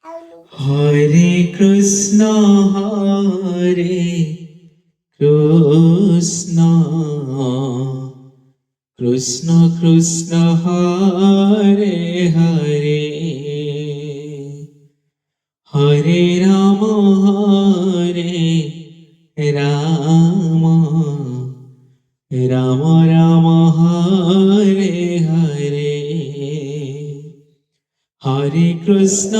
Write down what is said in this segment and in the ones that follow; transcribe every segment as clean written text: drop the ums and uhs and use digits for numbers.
Hare Krishna Krishna Krishna Krishna Hare Hare Hare Ram Ram Ram Hare Hare Hare Krishna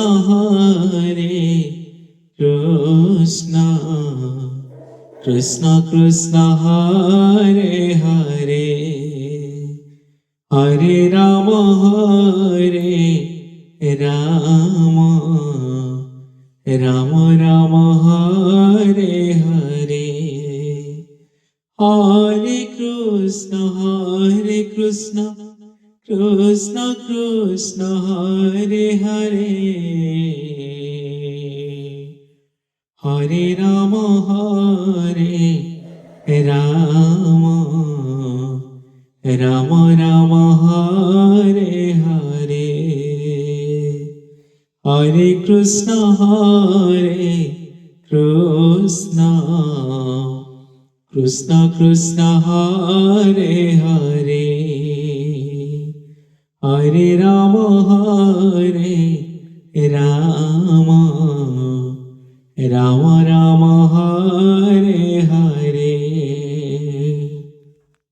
Krishna Krishna Krishna Hare Hare Hare Ram Ram Ram Ram Hare Hare Hare Krishna Krishna Krishna Hare Hare Hare Ram Ram Ram Ram Hare Hare Hare Krishna Krishna Krishna Krishna Hare Hare Hare Ram Ram